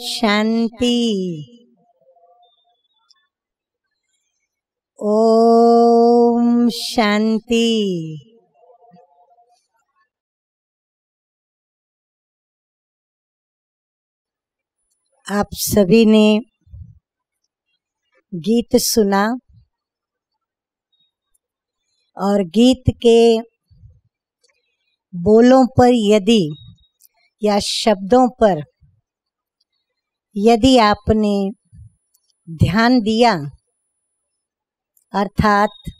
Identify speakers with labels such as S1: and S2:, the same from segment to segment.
S1: शांति। ओम शांति। आप सभी ने गीत सुना और गीत के बोलों पर यदि या शब्दों पर यदि आपने ध्यान दिया अर्थात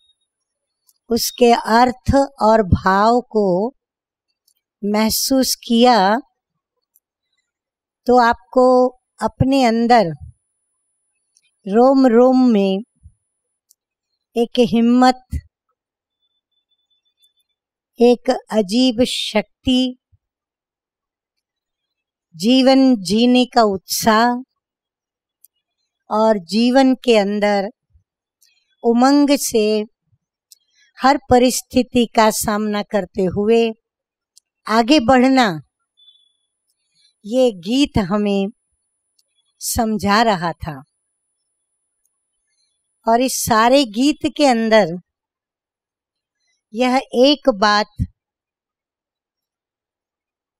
S1: उसके अर्थ और भाव को महसूस किया तो आपको अपने अंदर रोम रोम में एक हिम्मत, एक अजीब शक्ति, जीवन जीने का उत्साह और जीवन के अंदर उमंग से हर परिस्थिति का सामना करते हुए आगे बढ़ना, ये गीत हमें समझा रहा था। और इस सारे गीत के अंदर यह एक बात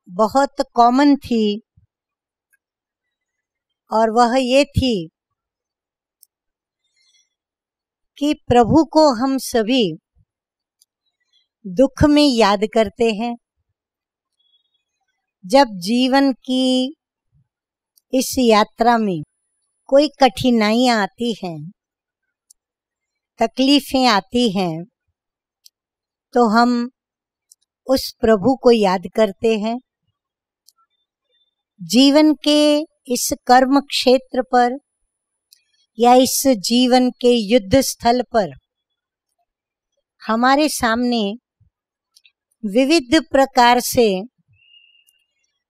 S1: बहुत कॉमन थी और वह ये थी कि प्रभु को हम सभी दुख में याद करते हैं। जब जीवन की इस यात्रा में कोई कठिनाइयां आती हैं, तकलीफें आती हैं, तो हम उस प्रभु को याद करते हैं। जीवन के इस कर्म क्षेत्र पर या इस जीवन के युद्ध स्थल पर हमारे सामने विविध प्रकार से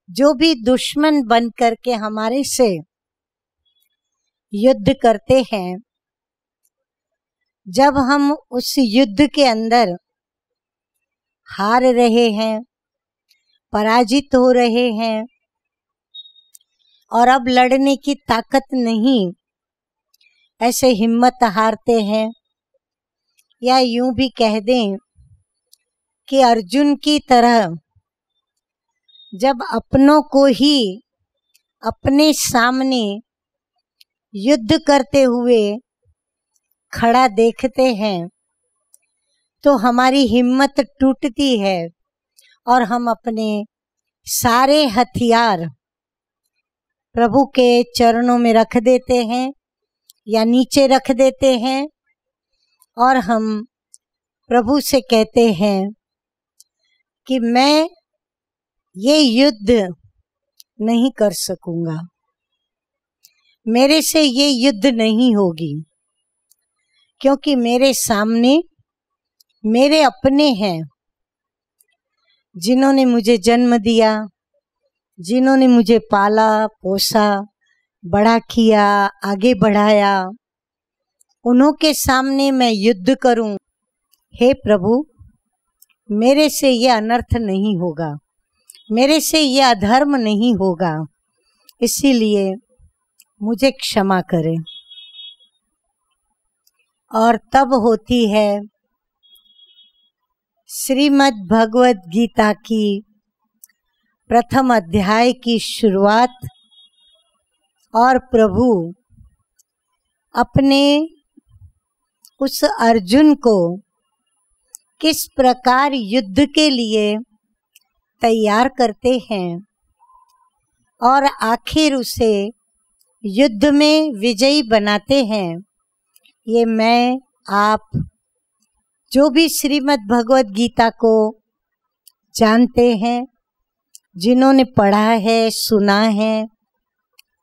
S1: जो भी दुश्मन बन करके हमारे से युद्ध करते हैं, जब हम उस युद्ध के अंदर हार रहे हैं, पराजित हो रहे हैं और अब लड़ने की ताकत नहीं, ऐसे हिम्मत हारते हैं, या यूं भी कह दें कि अर्जुन की तरह जब अपनों को ही अपने सामने युद्ध करते हुए खड़ा देखते हैं तो हमारी हिम्मत टूटती है और हम अपने सारे हथियार प्रभु के चरणों में रख देते हैं या नीचे रख देते हैं और हम प्रभु से कहते हैं कि मैं ये युद्ध नहीं कर सकूंगा, मेरे से ये युद्ध नहीं होगी, क्योंकि मेरे सामने मेरे अपने हैं जिन्होंने मुझे जन्म दिया, जिन्होंने मुझे पाला पोसा, बड़ा किया, आगे बढ़ाया। उन्हों के सामने मैं युद्ध करूं, हे प्रभु मेरे से ये अनर्थ नहीं होगा, मेरे से ये अधर्म नहीं होगा, इसीलिए मुझे क्षमा करें। और तब होती है श्रीमद् भगवद गीता की प्रथम अध्याय की शुरुआत और प्रभु अपने उस अर्जुन को किस प्रकार युद्ध के लिए तैयार करते हैं और आखिर उसे युद्ध में विजयी बनाते हैं। ये मैं आप जो भी श्रीमद् भगवद गीता को जानते हैं, जिन्होंने पढ़ा है, सुना है,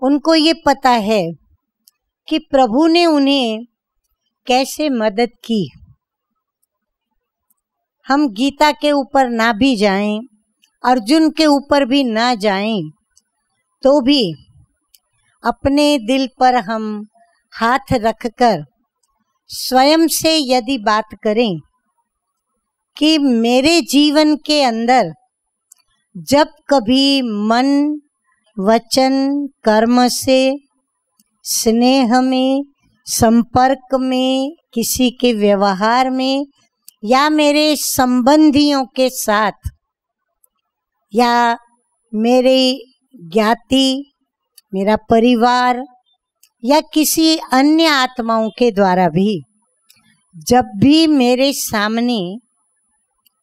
S1: उनको ये पता है कि प्रभु ने उन्हें कैसे मदद की। हम गीता के ऊपर ना भी जाएं, अर्जुन के ऊपर भी ना जाएं, तो भी अपने दिल पर हम हाथ रखकर स्वयं से यदि बात करें कि मेरे जीवन के अंदर जब कभी मन वचन कर्म से, स्नेह में, संपर्क में, किसी के व्यवहार में, या मेरे संबंधियों के साथ, या मेरे ज्ञाति, मेरा परिवार, या किसी अन्य आत्माओं के द्वारा भी, जब भी मेरे सामने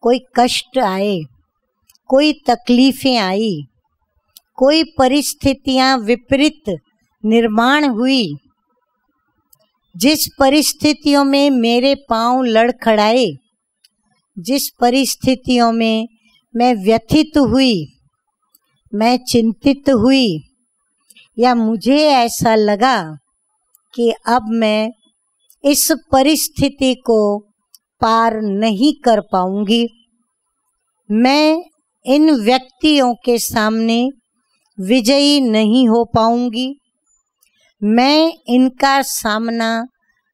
S1: कोई कष्ट आए, कोई तकलीफें आई, कोई परिस्थितियां विपरीत निर्माण हुई, जिस परिस्थितियों में मेरे पांव लड़खड़ाए, जिस परिस्थितियों में मैं व्यथित हुई, मैं चिंतित हुई, या मुझे ऐसा लगा कि अब मैं इस परिस्थिति को पार नहीं कर पाऊंगी, मैं इन व्यक्तियों के सामने विजयी नहीं हो पाऊंगी, मैं इनका सामना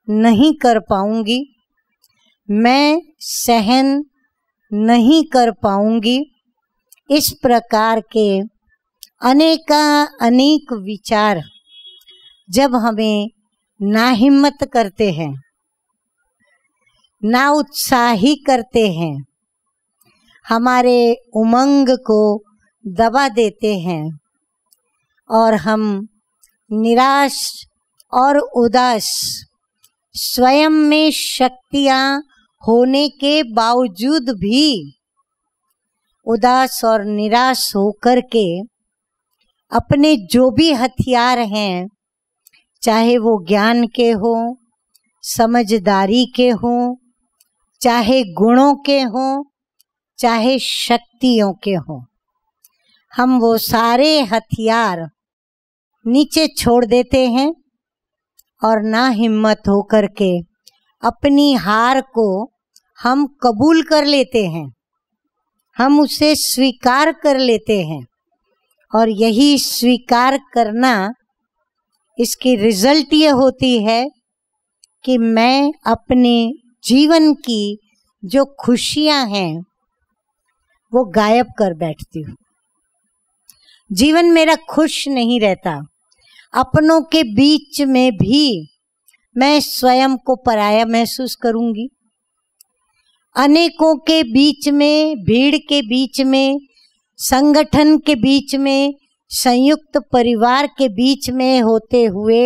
S1: नहीं कर पाऊंगी, मैं सहन नहीं कर पाऊंगी, इस प्रकार के अनेक विचार जब हमें नाहिम्मत करते हैं, ना उत्साही करते हैं, हमारे उमंग को दबा देते हैं और हम निराश और उदास, स्वयं में शक्तियां होने के बावजूद भी उदास और निराश होकर के अपने जो भी हथियार हैं, चाहे वो ज्ञान के हों, समझदारी के हों, चाहे गुणों के हों, चाहे शक्तियों के हों, हम वो सारे हथियार नीचे छोड़ देते हैं और ना हिम्मत होकर के अपनी हार को हम कबूल कर लेते हैं, हम उसे स्वीकार कर लेते हैं। और यही स्वीकार करना, इसकी रिजल्ट ये होती है कि मैं अपने जीवन की जो खुशियां हैं वो गायब कर बैठती हूँ। जीवन मेरा खुश नहीं रहता। अपनों के बीच में भी मैं स्वयं को पराया महसूस करूंगी। अनेकों के बीच में, भीड़ के बीच में, संगठन के बीच में, संयुक्त परिवार के बीच में होते हुए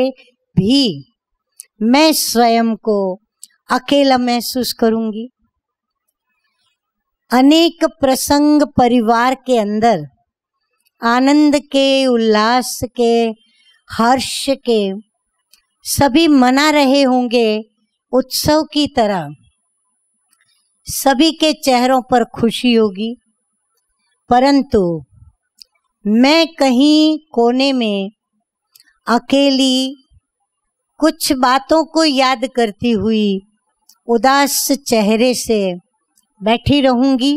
S1: भी मैं स्वयं को अकेला महसूस करूंगी। अनेक प्रसंग परिवार के अंदर आनंद के, उल्लास के, हर्ष के सभी मना रहे होंगे उत्सव की तरह, सभी के चेहरों पर खुशी होगी, परंतु मैं कहीं कोने में अकेली कुछ बातों को याद करती हुई उदास चेहरे से बैठी रहूंगी,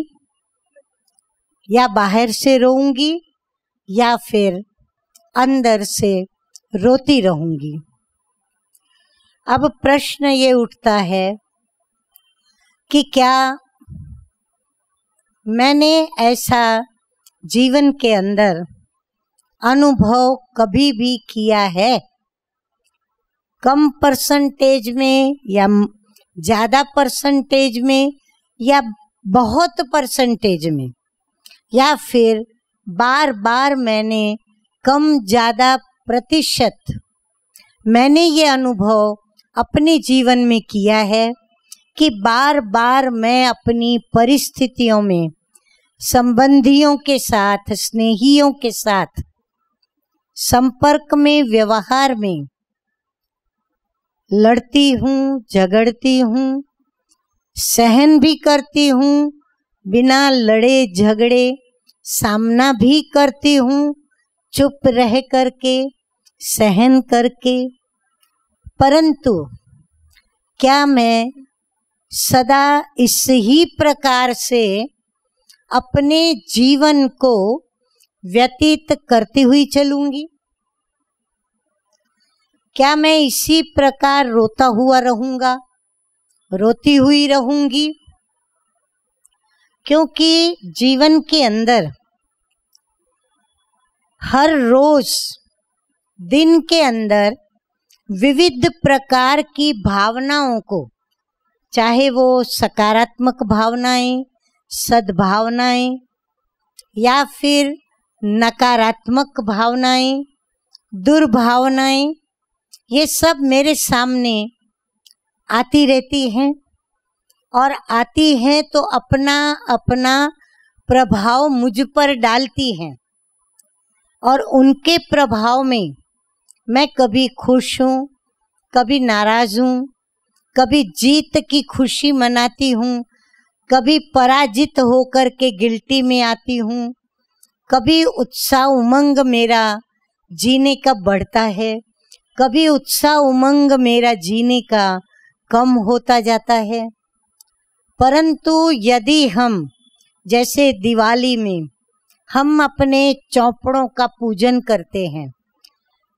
S1: या बाहर से रोऊंगी, या फिर अंदर से रोती रहूंगी। अब प्रश्न ये उठता है कि क्या मैंने ऐसा जीवन के अंदर अनुभव कभी भी किया है, कम परसेंटेज में या ज़्यादा परसेंटेज में या बहुत परसेंटेज में, या फिर बार बार मैंने कम ज़्यादा प्रतिशत मैंने ये अनुभव अपने जीवन में किया है कि बार बार मैं अपनी परिस्थितियों में संबंधियों के साथ, स्नेहियों के साथ संपर्क में, व्यवहार में लड़ती हूँ, झगड़ती हूँ, सहन भी करती हूँ, बिना लड़े झगड़े सामना भी करती हूँ, चुप रह करके, सहन करके, परंतु क्या मैं सदा इस ही प्रकार से अपने जीवन को व्यतीत करती हुई चलूंगी? क्या मैं इसी प्रकार रोता हुआ रहूंगा, रोती हुई रहूंगी? क्योंकि जीवन के अंदर हर रोज दिन के अंदर विविध प्रकार की भावनाओं को, चाहे वो सकारात्मक भावनाएं, सद्भावनाएं या फिर नकारात्मक भावनाएं, दुर्भावनाएं, ये सब मेरे सामने आती रहती हैं और आती हैं तो अपना अपना प्रभाव मुझ पर डालती हैं और उनके प्रभाव में मैं कभी खुश हूँ, कभी नाराज हूँ, कभी जीत की खुशी मनाती हूँ, कभी पराजित होकर के गिल्टी में आती हूँ, कभी उत्साह उमंग मेरा जीने का बढ़ता है, कभी उत्साह उमंग मेरा जीने का कम होता जाता है। परंतु यदि हम जैसे दिवाली में हम अपने चौपड़ों का पूजन करते हैं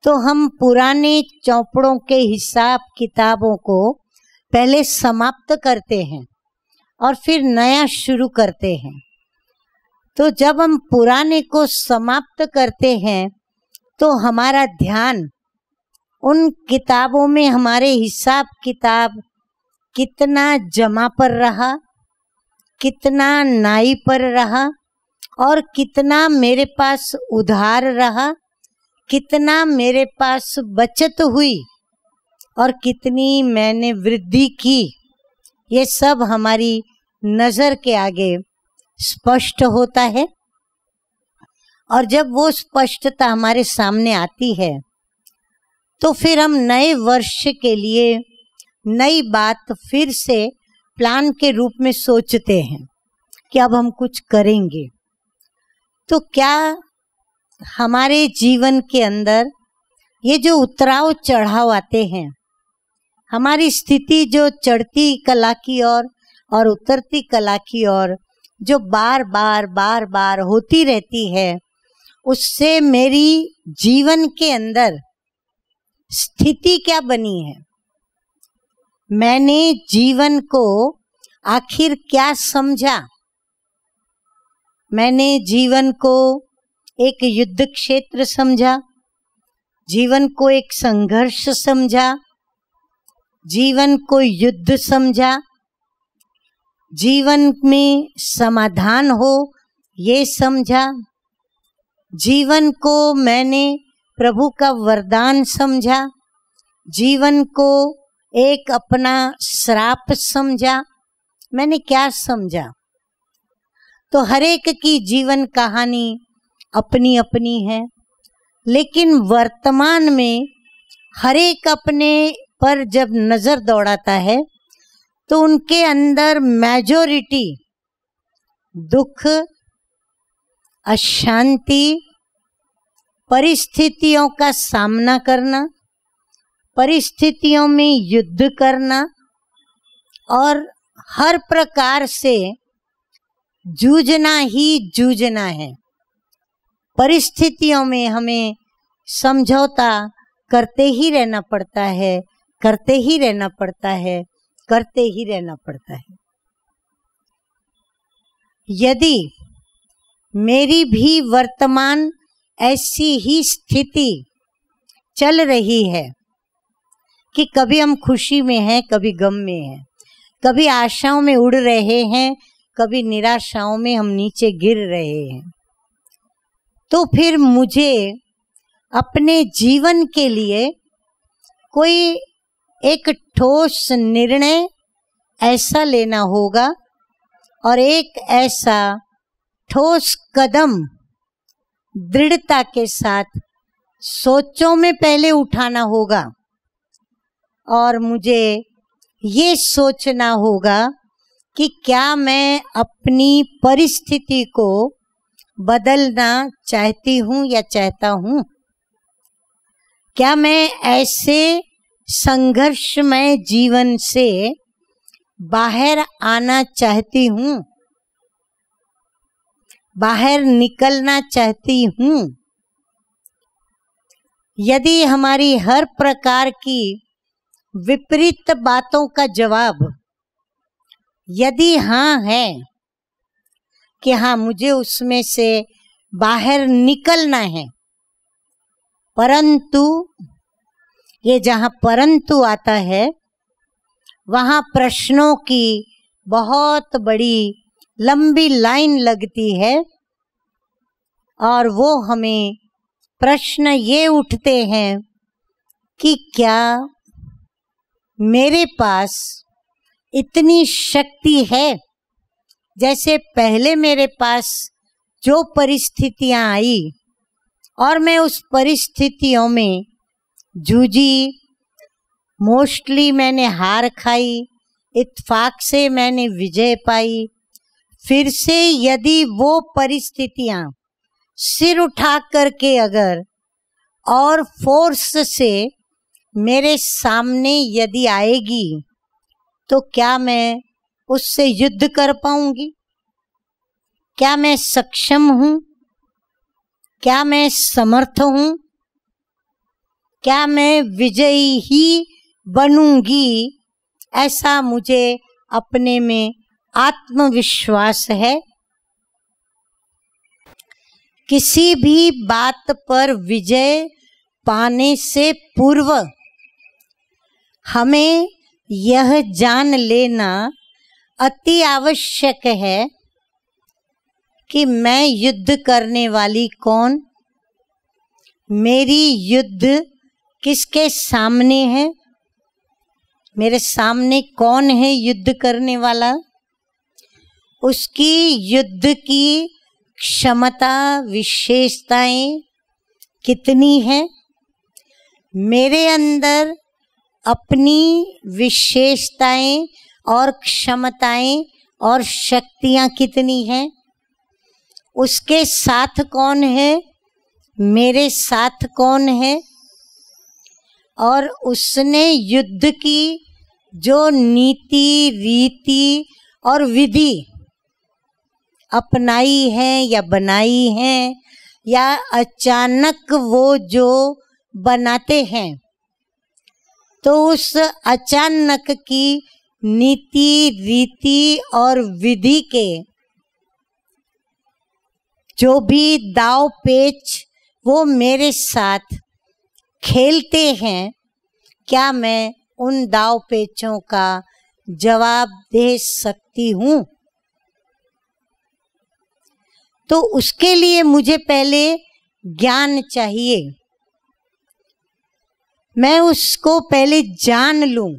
S1: तो हम पुराने चौपड़ों के हिसाब किताबों को पहले समाप्त करते हैं और फिर नया शुरू करते हैं। तो जब हम पुराने को समाप्त करते हैं तो हमारा ध्यान उन किताबों में हमारे हिसाब किताब कितना जमा पर रहा, कितना नाई पर रहा और कितना मेरे पास उधार रहा, कितना मेरे पास बचत हुई और कितनी मैंने वृद्धि की, ये सब हमारी नज़र के आगे स्पष्ट होता है। और जब वो स्पष्टता हमारे सामने आती है तो फिर हम नए वर्ष के लिए नई बात फिर से प्लान के रूप में सोचते हैं कि अब हम कुछ करेंगे। तो क्या हमारे जीवन के अंदर ये जो उतराव चढ़ाव आते हैं, हमारी स्थिति जो चढ़ती कला की ओर और उतरती कला की ओर जो बार बार होती रहती है, उससे मेरी जीवन के अंदर स्थिति क्या बनी है, मैंने जीवन को आखिर क्या समझा। मैंने जीवन को एक युद्ध क्षेत्र समझा, जीवन को एक संघर्ष समझा, जीवन को युद्ध समझा, जीवन में समाधान हो ये समझा, जीवन को मैंने प्रभु का वरदान समझा, जीवन को एक अपना श्राप समझा, मैंने क्या समझा। तो हर एक की जीवन कहानी अपनी अपनी है, लेकिन वर्तमान में हर एक अपने पर जब नज़र दौड़ाता है तो उनके अंदर मेजॉरिटी दुख, अशांति, परिस्थितियों का सामना करना, परिस्थितियों में युद्ध करना और हर प्रकार से जूझना ही जूझना है। परिस्थितियों में हमें समझौता करते ही रहना पड़ता है, करते ही रहना पड़ता है, करते ही रहना पड़ता है। यदि मेरी भी वर्तमान ऐसी ही स्थिति चल रही है कि कभी हम खुशी में हैं, कभी गम में हैं, कभी आशाओं में उड़ रहे हैं, कभी निराशाओं में हम नीचे गिर रहे हैं, तो फिर मुझे अपने जीवन के लिए कोई एक ठोस निर्णय ऐसा लेना होगा और एक ऐसा ठोस कदम दृढ़ता के साथ सोचों में पहले उठाना होगा और मुझे ये सोचना होगा कि क्या मैं अपनी परिस्थिति को बदलना चाहती हूँ या चाहता हूँ। क्या मैं ऐसे संघर्षमय जीवन से बाहर आना चाहती हूँ, बाहर निकलना चाहती हूँ। यदि हमारी हर प्रकार की विपरीत बातों का जवाब यदि हाँ है कि हाँ मुझे उसमें से बाहर निकलना है, परंतु, ये जहाँ परंतु आता है वहाँ प्रश्नों की बहुत बड़ी लंबी लाइन लगती है और वो हमें प्रश्न ये उठते हैं कि क्या मेरे पास इतनी शक्ति है, जैसे पहले मेरे पास जो परिस्थितियां आई और मैं उस परिस्थितियों में जूझी, मोस्टली मैंने हार खाई, इत्तेफाक से मैंने विजय पाई। फिर से यदि वो परिस्थितियां सिर उठा करके अगर और फोर्स से मेरे सामने यदि आएगी तो क्या मैं उससे युद्ध कर पाऊंगी? क्या मैं सक्षम हूँ? क्या मैं समर्थ हूँ? क्या मैं विजयी ही बनूंगी? ऐसा मुझे अपने में आत्मविश्वास है। किसी भी बात पर विजय पाने से पूर्व हमें यह जान लेना अति आवश्यक है कि मैं युद्ध करने वाली कौन, मेरी युद्ध किसके सामने है, मेरे सामने कौन है युद्ध करने वाला, उसकी युद्ध की क्षमता विशेषताएं कितनी है, मेरे अंदर अपनी विशेषताएं और क्षमताएं और शक्तियां कितनी हैं, उसके साथ कौन है, मेरे साथ कौन है, और उसने युद्ध की जो नीति रीति और विधि अपनाई है या बनाई है या अचानक वो जो बनाते हैं, तो उस अचानक की नीति रीति और विधि के जो भी दाव पेच वो मेरे साथ खेलते हैं, क्या मैं उन दाव पेचों का जवाब दे सकती हूँ? तो उसके लिए मुझे पहले ज्ञान चाहिए, मैं उसको पहले जान लूं।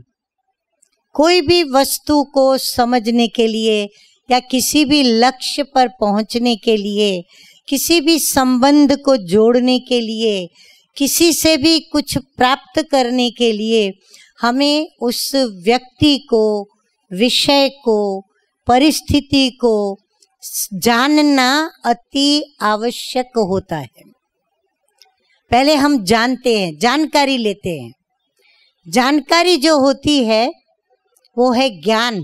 S1: कोई भी वस्तु को समझने के लिए या किसी भी लक्ष्य पर पहुंचने के लिए, किसी भी संबंध को जोड़ने के लिए, किसी से भी कुछ प्राप्त करने के लिए हमें उस व्यक्ति को, विषय को, परिस्थिति को जानना अति आवश्यक होता है। पहले हम जानते हैं, जानकारी लेते हैं। जानकारी जो होती है वो है ज्ञान,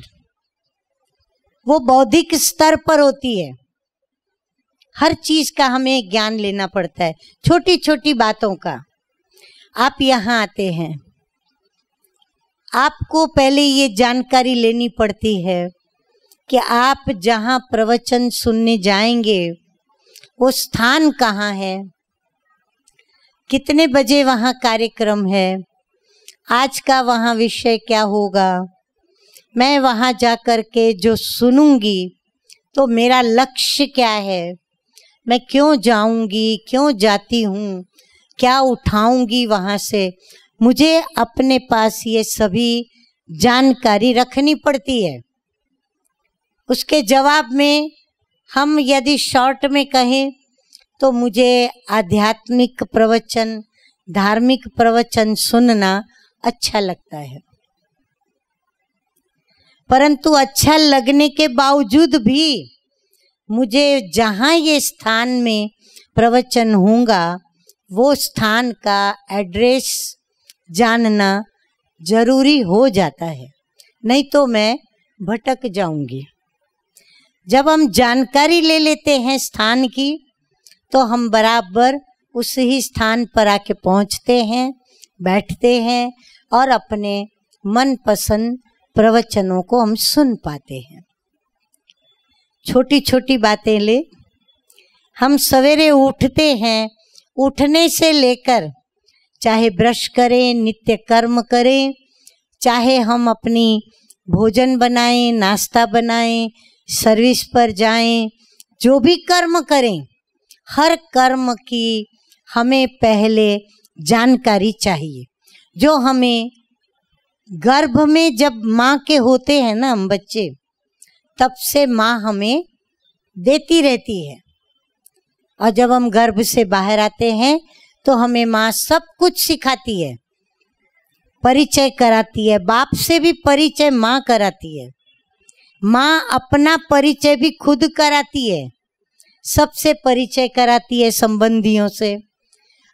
S1: वो बौद्धिक स्तर पर होती है। हर चीज का हमें ज्ञान लेना पड़ता है, छोटी छोटी बातों का। आप यहाँ आते हैं, आपको पहले ये जानकारी लेनी पड़ती है कि आप जहाँ प्रवचन सुनने जाएंगे वो स्थान कहाँ है, कितने बजे वहाँ कार्यक्रम है, आज का वहाँ विषय क्या होगा, मैं वहाँ जा कर के जो सुनूंगी तो मेरा लक्ष्य क्या है, मैं क्यों जाऊंगी, क्यों जाती हूँ, क्या उठाऊंगी वहाँ से। मुझे अपने पास ये सभी जानकारी रखनी पड़ती है। उसके जवाब में हम यदि शॉर्ट में कहें तो मुझे आध्यात्मिक प्रवचन, धार्मिक प्रवचन सुनना अच्छा लगता है। परंतु अच्छा लगने के बावजूद भी मुझे जहाँ ये स्थान में प्रवचन होगा वो स्थान का एड्रेस जानना जरूरी हो जाता है, नहीं तो मैं भटक जाऊंगी। जब हम जानकारी ले लेते हैं स्थान की तो हम बराबर उस ही स्थान पर आके पहुंचते हैं, बैठते हैं और अपने मनपसंद प्रवचनों को हम सुन पाते हैं। छोटी छोटी बातें ले, हम सवेरे उठते हैं, उठने से लेकर चाहे ब्रश करें, नित्य कर्म करें, चाहे हम अपनी भोजन बनाएं, नाश्ता बनाएं, सर्विस पर जाएं, जो भी कर्म करें, हर कर्म की हमें पहले जानकारी चाहिए। जो हमें गर्भ में जब माँ के होते हैं ना हम बच्चे, तब से माँ हमें देती रहती है, और जब हम गर्भ से बाहर आते हैं तो हमें माँ सब कुछ सिखाती है, परिचय कराती है। बाप से भी परिचय माँ कराती है। माँ अपना परिचय भी खुद कराती है, सबसे परिचय कराती है, संबंधियों से,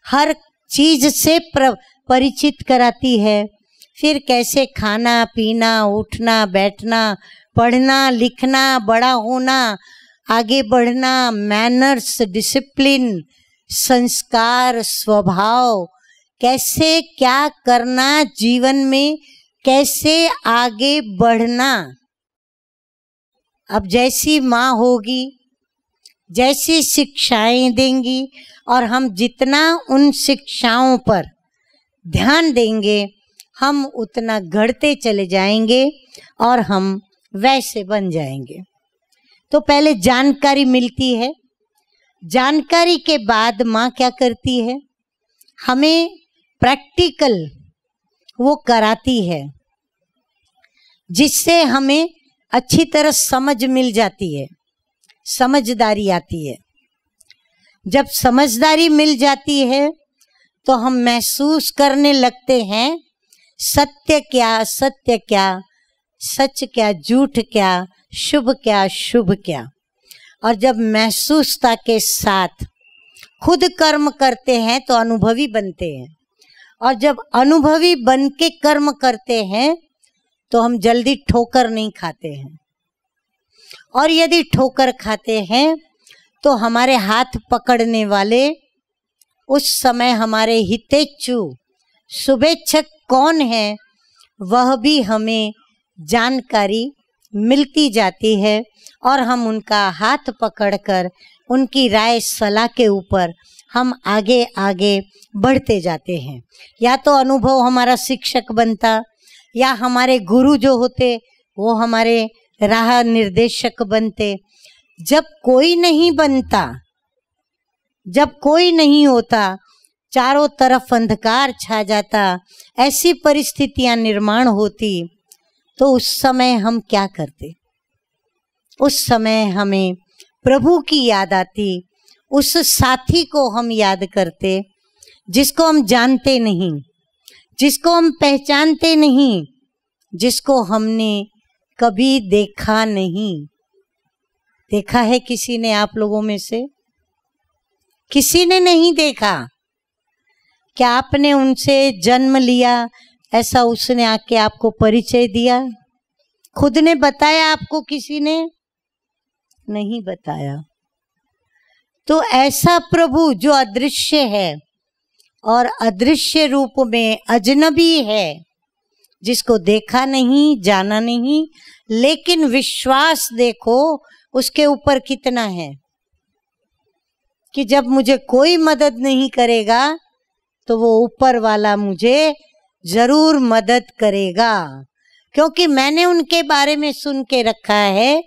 S1: हर चीज से परिचित कराती है। फिर कैसे खाना पीना, उठना बैठना, पढ़ना लिखना, बड़ा होना, आगे बढ़ना, मैनर्स, डिसिप्लिन, संस्कार, स्वभाव, कैसे क्या करना जीवन में, कैसे आगे बढ़ना। अब जैसी माँ होगी, जैसी शिक्षाएं देंगी, और हम जितना उन शिक्षाओं पर ध्यान देंगे, हम उतना घड़ते चले जाएंगे और हम वैसे बन जाएंगे। तो पहले जानकारी मिलती है, जानकारी के बाद माँ क्या करती है, हमें प्रैक्टिकल वो कराती है, जिससे हमें अच्छी तरह समझ मिल जाती है, समझदारी आती है। जब समझदारी मिल जाती है तो हम महसूस करने लगते हैं सत्य क्या, सत्य क्या, सच क्या, झूठ क्या, शुभ क्या, शुभ क्या। और जब महसूसता के साथ खुद कर्म करते हैं तो अनुभवी बनते हैं, और जब अनुभवी बन के कर्म करते हैं तो हम जल्दी ठोकर नहीं खाते हैं, और यदि ठोकर खाते हैं तो हमारे हाथ पकड़ने वाले उस समय हमारे हितेच्छु शुभेच्छक कौन है, वह भी हमें जानकारी मिलती जाती है, और हम उनका हाथ पकड़कर उनकी राय सलाह के ऊपर हम आगे आगे बढ़ते जाते हैं। या तो अनुभव हमारा शिक्षक बनता, या हमारे गुरु जो होते वो हमारे राह निर्देशक बनते। जब कोई नहीं बनता, जब कोई नहीं होता, चारों तरफ अंधकार छा जाता, ऐसी परिस्थितियां निर्माण होती, तो उस समय हम क्या करते? उस समय हमें प्रभु की याद आती, उस साथी को हम याद करते जिसको हम जानते नहीं, जिसको हम पहचानते नहीं, जिसको हमने कभी देखा नहीं। देखा है किसी ने आप लोगों में से? किसी ने नहीं देखा। क्या आपने उनसे जन्म लिया, ऐसा उसने आके आपको परिचय दिया? खुद ने बताया आपको? किसी ने नहीं बताया। तो ऐसा प्रभु जो अदृश्य है और अदृश्य रूप में अजनबी है, जिसको देखा नहीं, जाना नहीं, लेकिन विश्वास देखो उसके ऊपर कितना है कि जब मुझे कोई मदद नहीं करेगा तो वो ऊपर वाला मुझे जरूर मदद करेगा, क्योंकि मैंने उनके बारे में सुन के रखा है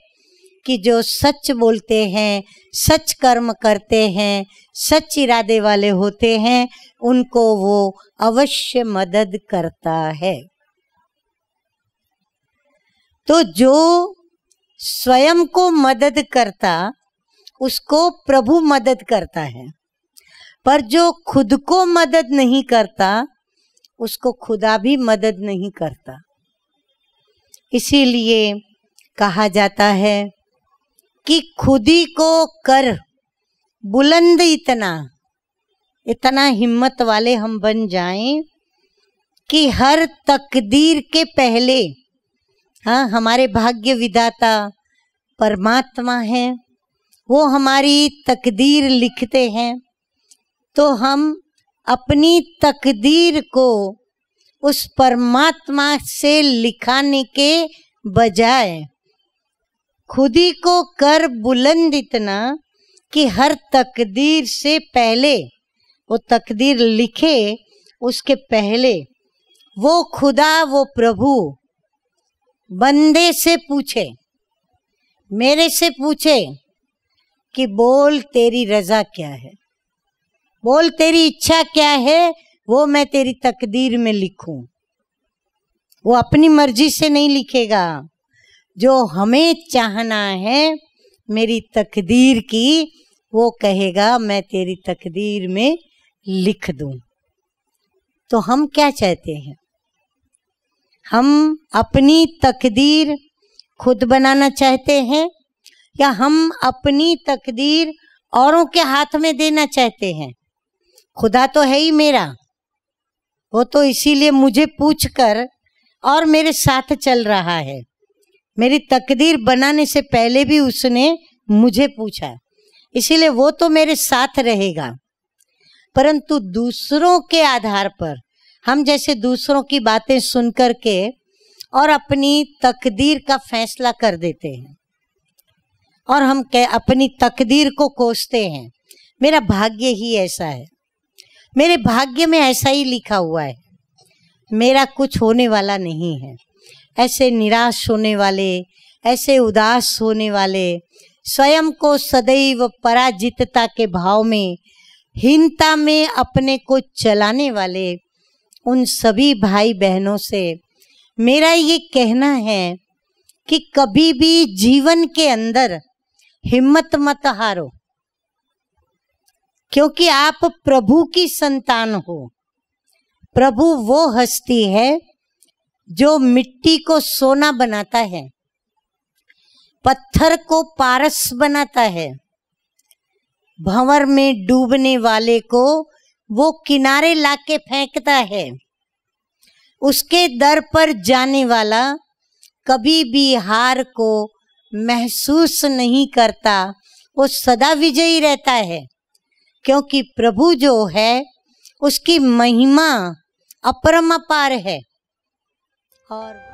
S1: कि जो सच बोलते हैं, सच कर्म करते हैं, सच इरादे वाले होते हैं, उनको वो अवश्य मदद करता है। तो जो स्वयं को मदद करता उसको प्रभु मदद करता है, पर जो खुद को मदद नहीं करता उसको खुदा भी मदद नहीं करता। इसीलिए कहा जाता है कि खुदी को कर बुलंद, इतना हिम्मत वाले हम बन जाएं कि हर तकदीर के पहले, हाँ, हमारे भाग्य विधाता परमात्मा है, वो हमारी तकदीर लिखते हैं। तो हम अपनी तकदीर को उस परमात्मा से लिखाने के बजाय खुदी को कर बुलंद इतना कि हर तकदीर से पहले वो तकदीर लिखे उसके पहले वो खुदा, वो प्रभु बंदे से पूछे, मेरे से पूछे कि बोल तेरी रजा क्या है, बोल तेरी इच्छा क्या है, वो मैं तेरी तकदीर में लिखूं। वो अपनी मर्जी से नहीं लिखेगा, जो हमें चाहना है मेरी तकदीर की, वो कहेगा मैं तेरी तकदीर में लिख दूं। तो हम क्या चाहते हैं? हम अपनी तकदीर खुद बनाना चाहते हैं या हम अपनी तकदीर औरों के हाथ में देना चाहते हैं? खुदा तो है ही मेरा, वो तो इसीलिए मुझे पूछकर और मेरे साथ चल रहा है। मेरी तकदीर बनाने से पहले भी उसने मुझे पूछा, इसीलिए वो तो मेरे साथ रहेगा। परंतु दूसरों के आधार पर हम जैसे दूसरों की बातें सुन कर के और अपनी तकदीर का फैसला कर देते हैं और हम अपनी तकदीर को कोसते हैं। मेरा भाग्य ही ऐसा है, मेरे भाग्य में ऐसा ही लिखा हुआ है, मेरा कुछ होने वाला नहीं है। ऐसे निराश होने वाले, ऐसे उदास होने वाले, स्वयं को सदैव पराजितता के भाव में, हीनता में अपने को चलाने वाले उन सभी भाई बहनों से मेरा ये कहना है कि कभी भी जीवन के अंदर हिम्मत मत हारो, क्योंकि आप प्रभु की संतान हो। प्रभु वो हस्ती है जो मिट्टी को सोना बनाता है, पत्थर को पारस बनाता है, भंवर में डूबने वाले को वो किनारे लाके फेंकता है। उसके दर पर जाने वाला कभी भी हार को महसूस नहीं करता, वो सदा विजयी रहता है, क्योंकि प्रभु जो है उसकी महिमा अपरंपार है। और